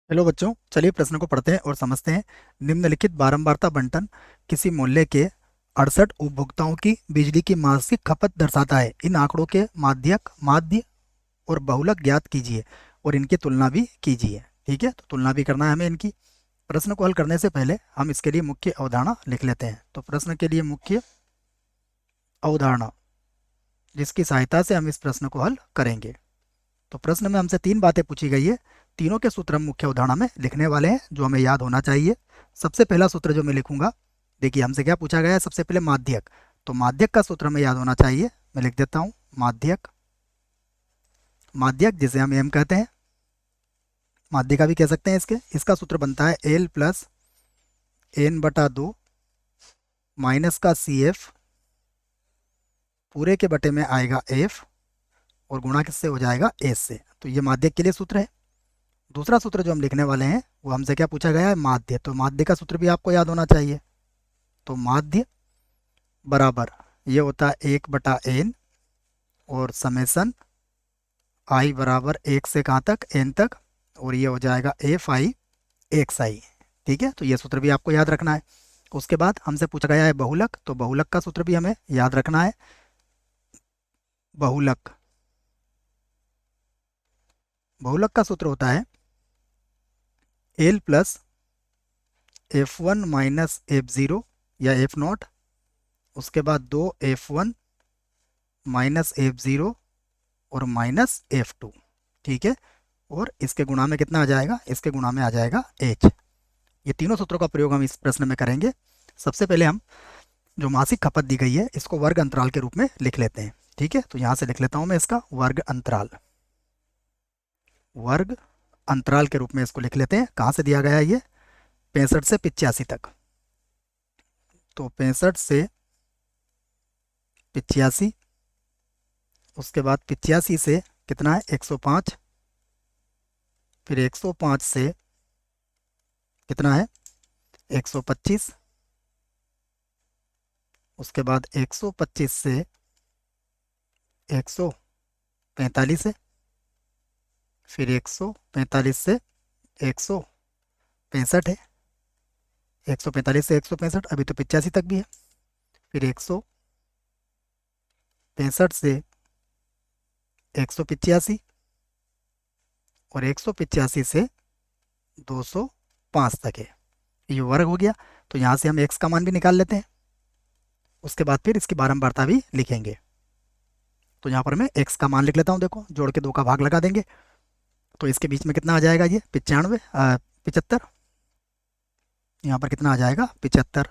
Hello बच्चों, चलिए प्रश्न को पढ़ते हैं और समझते हैं। निम्नलिखित बारंबारता बंटन किसी मोहल्ले के 68 उपभोक्ताओं की बिजली की मासिक खपत दर्शाता है। इन आंकड़ों के माध्यक, माध्य और बहुलक ज्ञात कीजिए और इनकी तुलना भी कीजिए। ठीक है, तो तुलना भी करना है हमें इनकी। प्रश्न को हल करने से पहले हम इसके लिए मुख्य अवधारणा लिख लेते हैं। तो प्रश्न के लिए मुख्य अवधारणा, जिसकी सहायता से हम इस प्रश्न को हल करेंगे। तो प्रश्न में हमसे तीन बातें पूछी गई है। तीनों के सूत्र हम मुख्य उदाहरण में लिखने वाले हैं, जो हमें याद होना चाहिए। सबसे पहला सूत्र जो मैं लिखूंगा, देखिए हमसे क्या पूछा गया है। सबसे पहले माध्यक, तो माध्यक का सूत्र हमें याद होना चाहिए। मैं लिख देता हूं माध्यक। माध्यक जिसे हम एम कहते हैं, माध्यिका भी कह सकते हैं। इसका सूत्र बनता है एल प्लस एन बटा 2 माइनस का सी एफ पूरे के बटे में आएगा एफ और गुणा किससे हो जाएगा, एस से। तो ये माध्यक के लिए सूत्र है। दूसरा सूत्र जो हम लिखने वाले हैं वो हमसे क्या पूछा गया है, माध्य। तो माध्य का सूत्र भी आपको याद होना चाहिए। तो माध्य बराबर ये होता है 1/n और समेसन आई बराबर 1 से कहाँ तक, n तक, और ये हो जाएगा एफ आई एक्स आई। ठीक है, तो ये सूत्र भी आपको याद रखना है। उसके बाद हमसे पूछा गया है बहुलक, तो बहुलक का सूत्र भी हमें याद रखना है। बहुलक, बहुलक का सूत्र होता है L plus F one minus F zero या एफ नॉट, उसके बाद 2f1 माइनस एफ ज़ीरो और माइनस एफ टू। ठीक है, और इसके गुणा में कितना आ जाएगा, इसके गुणा में आ जाएगा एच। ये तीनों सूत्रों का प्रयोग हम इस प्रश्न में करेंगे। सबसे पहले हम जो मासिक खपत दी गई है इसको वर्ग अंतराल के रूप में लिख लेते हैं। ठीक है, तो यहाँ से लिख लेता हूँ मैं इसका वर्ग अंतराल। वर्ग अंतराल के रूप में इसको लिख लेते हैं। कहाँ से दिया गया है ये, 65 से 85 तक। तो 65 से 85, उसके बाद 85 से कितना है, 105, फिर 105 से कितना है, 125, उसके बाद 125 से 145 है, फिर 145 से 165 है, 145 से 165, अभी तो 85 तक भी है। फिर 165 से 185 और 185 से 205 तक है। ये वर्ग हो गया। तो यहाँ से हम x का मान भी निकाल लेते हैं। उसके बाद फिर इसकी बारंबारता भी लिखेंगे। तो यहाँ पर मैं x का मान लिख लेता हूँ। देखो, जोड़ के 2 का भाग लगा देंगे तो इसके बीच में कितना आ जाएगा, ये 95, 75। यहाँ पर कितना आ जाएगा, 75।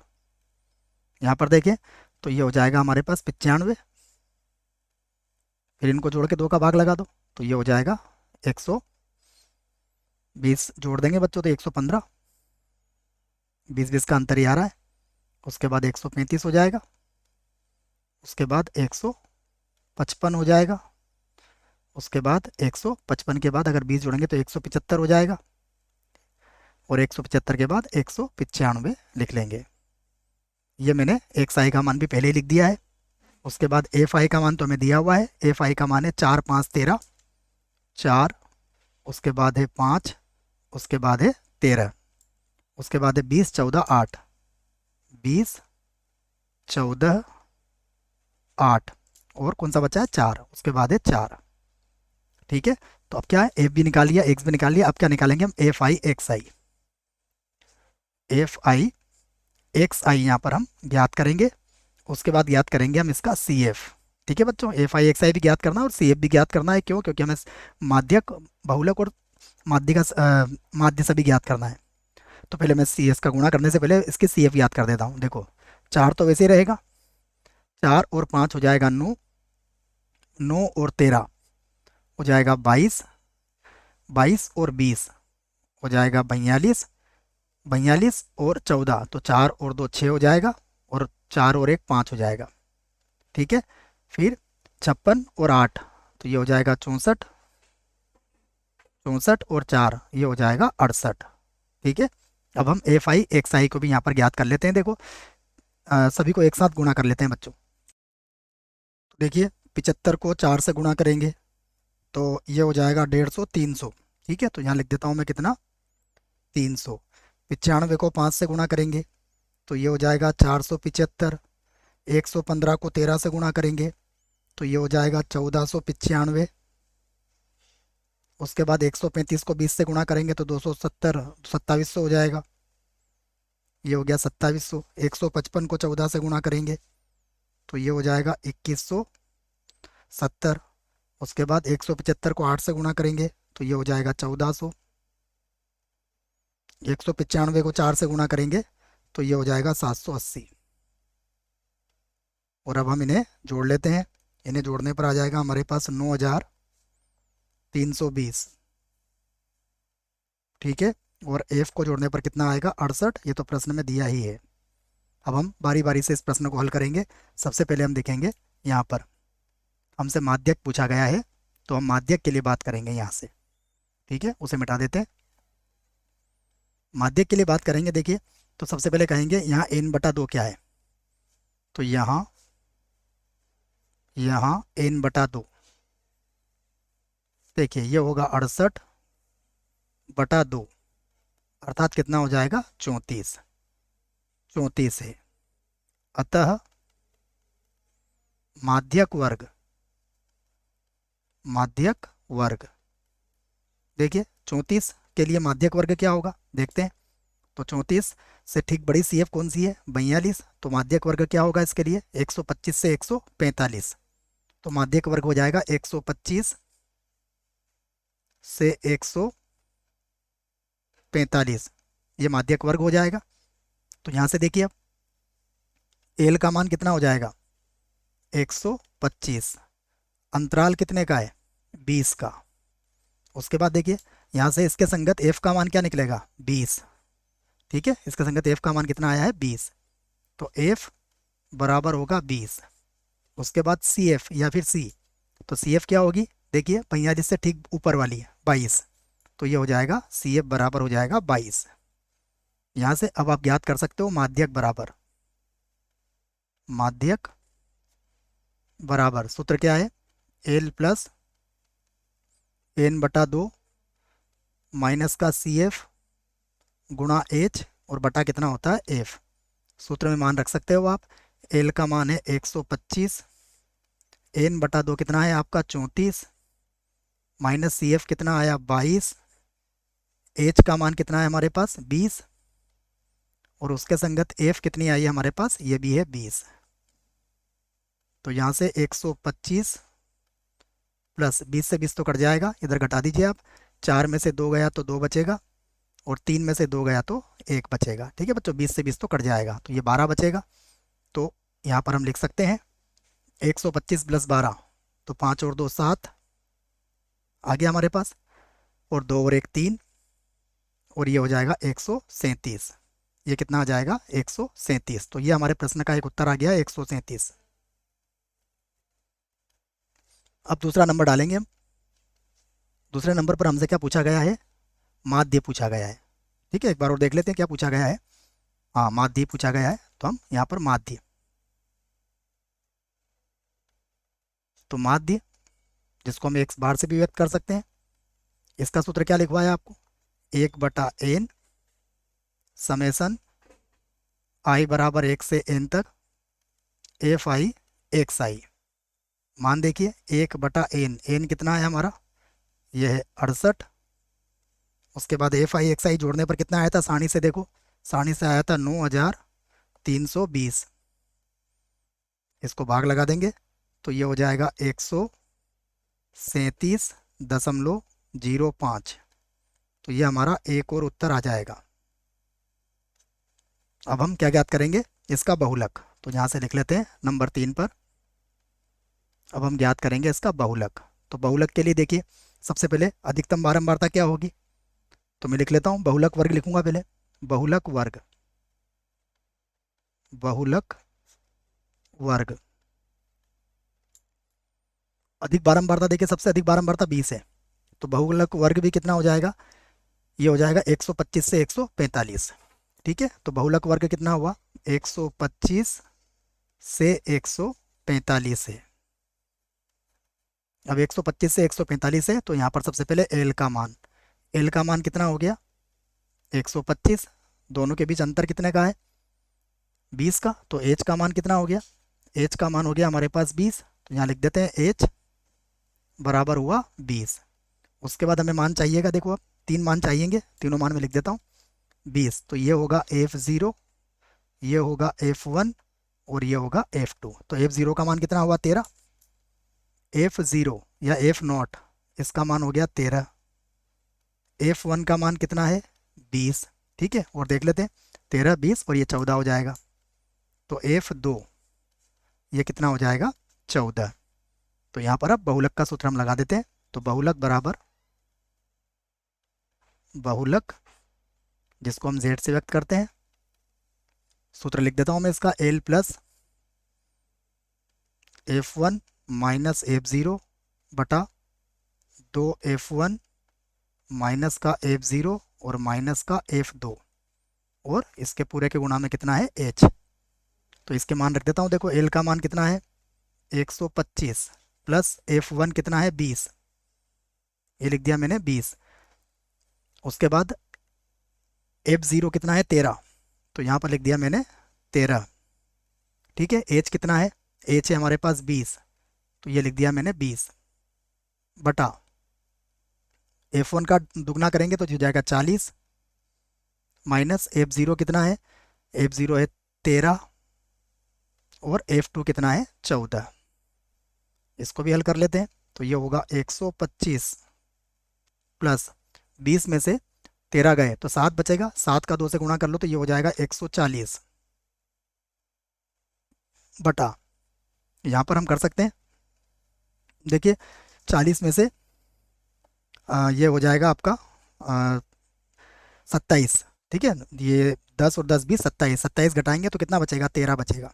यहाँ पर देखिए, तो ये हो जाएगा हमारे पास 95। फिर इनको जोड़ के 2 का भाग लगा दो तो ये हो जाएगा 120। जोड़ देंगे बच्चों तो 115, 20 का अंतर ही आ रहा है। उसके बाद 135 हो जाएगा, उसके बाद 155 हो जाएगा, उसके बाद 155 के बाद अगर 20 जोड़ेंगे तो 175 हो जाएगा, और 175 के बाद 195 लिख लेंगे। ये मैंने एक्स आई का मान भी पहले ही लिख दिया है। उसके बाद एफ आई का मान तो हमें दिया हुआ है। एफ आई का मान है 4 5 13, 4, उसके बाद है 5, उसके बाद है 13, उसके बाद है 20 14 8, 20 14 8, और कौन सा बचा है, 4, उसके बाद है 4। ठीक है, तो अब क्या है, एफ भी निकाल लिया, एक्स भी निकाल लिया। अब क्या निकालेंगे हम, F I X I. F I X I यहाँ पर हम ज्ञात करेंगे। उसके बाद ज्ञात करेंगे हम इसका सी एफ। ठीक है बच्चों, एफ आई एक्स आई भी ज्ञात करना है और सी एफ भी ज्ञात करना है। क्यों, क्योंकि हमें माध्यक, बहुलक और माध्य का माध्य सभी ज्ञात करना है। तो पहले मैं सी एस का गुणा करने से पहले इसकी सी एफ याद कर देता हूँ। देखो, 4 तो वैसे ही रहेगा, 4 और 5 हो जाएगा 9, 9 और 13 हो जाएगा 22, 22 और 20 हो जाएगा 42, 42 और 14, तो 4 और 2 6 हो जाएगा, और 4 और 1 5 हो जाएगा। ठीक है, फिर 56 और 8 तो ये हो जाएगा 64, 64 और 4 ये हो जाएगा 68। ठीक है, अब हम एफ आई एक्स आई को भी यहाँ पर ज्ञात कर लेते हैं। देखो, सभी को एक साथ गुणा कर लेते हैं बच्चों। तो देखिए, 75 को 4 से गुणा करेंगे तो ये हो जाएगा 150 300। ठीक है, तो यहाँ लिख देता हूँ मैं कितना, 300। 95 को 5 से गुणा करेंगे तो ये हो जाएगा 475। 115 को 13 से गुणा करेंगे तो ये हो जाएगा 1495। उसके बाद 135 को 20 से गुणा करेंगे तो 270 2700 हो जाएगा, ये हो गया 2700। 155 को 14 से गुणा करेंगे तो ये हो जाएगा 2170। उसके बाद 175 को 8 से गुणा करेंगे तो ये हो जाएगा 1400। 195 को 4 से गुणा करेंगे तो ये हो जाएगा 780। और अब हम इन्हें जोड़ लेते हैं। इन्हें जोड़ने पर आ जाएगा हमारे पास 9320। ठीक है, और एफ को जोड़ने पर कितना आएगा 68। ये तो प्रश्न में दिया ही है। अब हम बारी बारी से इस प्रश्न को हल करेंगे। सबसे पहले हम देखेंगे यहाँ पर हमसे माध्यक पूछा गया है तो हम माध्यक के लिए बात करेंगे यहाँ से। ठीक है, उसे मिटा देते हैं। माध्यक के लिए बात करेंगे, देखिए तो सबसे पहले कहेंगे यहाँ n/2 क्या है, तो यहाँ n/2 देखिए ये होगा 68/2 अर्थात कितना हो जाएगा 34। 34 है। अतः माध्यक वर्ग देखिए 34 के लिए माध्यक वर्ग क्या होगा देखते हैं। तो 34 से ठीक बड़ी CF कौन सी है 42। तो माध्यक वर्ग क्या होगा इसके लिए 125 से 145। तो माध्यक वर्ग हो जाएगा 125 से 145, ये माध्यक वर्ग हो जाएगा। तो यहाँ से देखिए अब एल का मान कितना हो जाएगा 125, अंतराल कितने का है 20 का। उसके बाद देखिए यहाँ से इसके संगत एफ का मान क्या निकलेगा 20। ठीक है, इसके संगत एफ का मान कितना आया है 20, तो एफ बराबर होगा 20। उसके बाद सी एफ या फिर सी, तो सी एफ क्या होगी देखिए 45 से ठीक ऊपर वाली है 22, तो ये हो जाएगा सी एफ बराबर हो जाएगा 22। यहाँ से अब आप ज्ञात कर सकते हो माध्यक बराबर सूत्र क्या है एल प्लस n/2 माइनस का सी एफ गुणा एच और बटा कितना होता है एफ। सूत्र में मान रख सकते हो आप। एल का मान है 125, n/2 कितना है आपका 34, माइनस सी एफ कितना आया 22, एच का मान कितना है हमारे पास 20, और उसके संगत एफ कितनी आई है हमारे पास ये भी है 20। तो यहाँ से 125 प्लस 20 से 20 तो कट जाएगा, इधर घटा दीजिए आप। 4 में से 2 गया तो 2 बचेगा, और 3 में से 2 गया तो 1 बचेगा। ठीक है बच्चों, 20 से 20 तो कट जाएगा, तो ये 12 बचेगा। तो यहाँ पर हम लिख सकते हैं 125 प्लस 12, तो 5 और 2 7 आ गया हमारे पास, और 2 और 1 3, और ये हो जाएगा 137। ये कितना आ जाएगा 137। तो ये हमारे प्रश्न का एक उत्तर आ गया 137। अब दूसरा नंबर डालेंगे हम। दूसरे नंबर पर हमसे क्या पूछा गया है माध्य पूछा गया है। ठीक है, एक बार और देख लेते हैं क्या पूछा गया है। हाँ, माध्य पूछा गया है, तो हम यहाँ पर माध्य, तो माध्य जिसको हम x बार से भी व्यक्त कर सकते हैं, इसका सूत्र क्या लिखवाया आपको 1/n समेसन i बराबर 1 से n तक एफ आई एक्स आई। मान देखिए 1/n, n कितना है हमारा यह है 68। उसके बाद एफ आई एक्स आई जोड़ने पर कितना आया था सारणी से देखो, सारणी से आया था 9320। इसको भाग लगा देंगे तो ये हो जाएगा 137.05। तो ये हमारा एक और उत्तर आ जाएगा। अब हम क्या ज्ञात करेंगे इसका बहुलक, तो यहाँ से लिख लेते हैं नंबर 3 पर। अब हम ज्ञात करेंगे इसका बहुलक। तो बहुलक के लिए देखिए सबसे पहले अधिकतम बारंबारता क्या होगी, तो मैं लिख लेता हूँ बहुलक वर्ग लिखूंगा पहले। बहुलक वर्ग अधिक बारंबारता देखिए, सबसे अधिक बारंबारता 20 है, तो बहुलक वर्ग भी कितना हो जाएगा ये हो जाएगा 125 से 145। ठीक है, तो बहुलक वर्ग कितना हुआ 125 से 145 है। अब 125 से 145 है, तो यहाँ पर सबसे पहले एल का मान कितना हो गया 125, दोनों के बीच अंतर कितने का है? 20 का। तो एच का मान कितना हो गया? एच का मान हो गया हमारे पास 20। तो यहाँ लिख देते हैं एच बराबर हुआ 20। उसके बाद हमें मान चाहिएगा, देखो अब 3 मान चाहिएंगे, तीनों मान में लिख देता हूँ 20। तो ये होगा F0, ये होगा F1 और ये होगा F2। तो F0 का मान कितना हुआ? 13। F0 या F0 इसका मान हो गया 13। F1 का मान कितना है? 20। ठीक है, और देख लेते हैं 13, 20 और ये 14 हो जाएगा। तो F2 ये कितना हो जाएगा? 14। तो यहाँ पर अब बहुलक का सूत्र हम लगा देते हैं। तो बहुलक बराबर बहुलक, जिसको हम z से व्यक्त करते हैं, सूत्र लिख देता हूँ मैं इसका, L plus F1 minus F0 बटा 2F1 माइनस का F0 और माइनस का F2 और इसके पूरे के गुणा में कितना है? H। तो इसके मान रख देता हूँ, देखो L का मान कितना है? 125 प्लस F1 कितना है? 20, ये लिख दिया मैंने 20। उसके बाद F0 कितना है? 13, तो यहाँ पर लिख दिया मैंने 13। ठीक है, H कितना है? H है हमारे पास 20, तो ये लिख दिया मैंने 20 बटा F1 का दुगना करेंगे तो हो जाएगा 40 माइनस F0 कितना है? F0 है 13 और F2 कितना है? 14। इसको भी हल कर लेते हैं। तो ये होगा 125 प्लस 20 में से 13 गए तो 7 बचेगा, 7 का 2 से गुणा कर लो तो ये हो जाएगा 140 बटा, यहाँ पर हम कर सकते हैं, देखिए 40 में से ये हो जाएगा आपका 27। ठीक है, ये 10 और 10 20 27, 27 घटाएंगे तो कितना बचेगा? 13 बचेगा।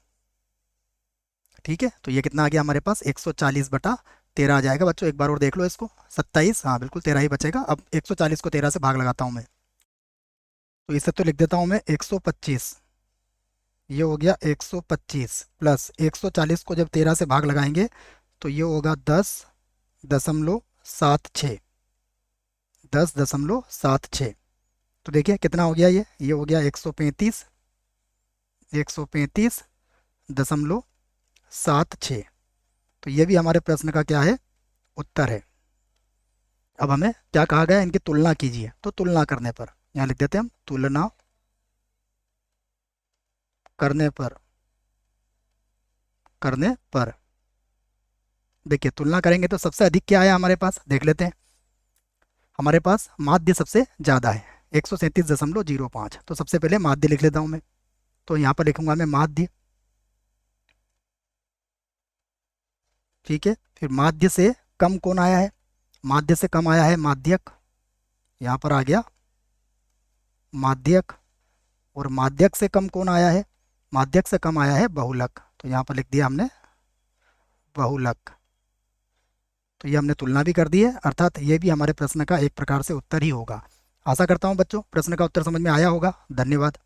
ठीक है, तो ये कितना आ गया हमारे पास? 140 बटा 13 आ जाएगा। बच्चों एक बार और देख लो इसको, 27, हाँ बिल्कुल 13 ही बचेगा। अब 140 को 13 से भाग लगाता हूँ मैं, तो इसे तो लिख देता हूँ मैं 125, ये हो गया 125 प्लस 140 को जब 13 से भाग लगाएंगे तो ये होगा 10.76, 10.76। तो देखिए कितना हो गया, ये हो गया 135, 135.76। तो ये भी हमारे प्रश्न का क्या है? उत्तर है। अब हमें क्या कहा गया? इनकी तुलना कीजिए। तो तुलना करने पर यहाँ लिख देते हैं हम, तुलना करने पर देखिए तुलना करेंगे तो सबसे अधिक क्या है हमारे पास? देख लेते हैं। हमारे पास माध्य सबसे ज़्यादा है 137.05। तो सबसे पहले माध्य लिख लेता हूँ मैं। तो यहाँ पर लिखूंगा मैं माध्य। ठीक है, फिर माध्य से कम कौन आया है? माध्य से कम आया है माध्यक, यहाँ पर आ गया माध्यक। और माध्यक से कम कौन आया है? माध्यक से कम आया है बहुलक, तो यहाँ पर लिख दिया हमने बहुलक। तो ये हमने तुलना भी कर दी है, अर्थात ये भी हमारे प्रश्न का एक प्रकार से उत्तर ही होगा। आशा करता हूँ बच्चों प्रश्न का उत्तर समझ में आया होगा। धन्यवाद।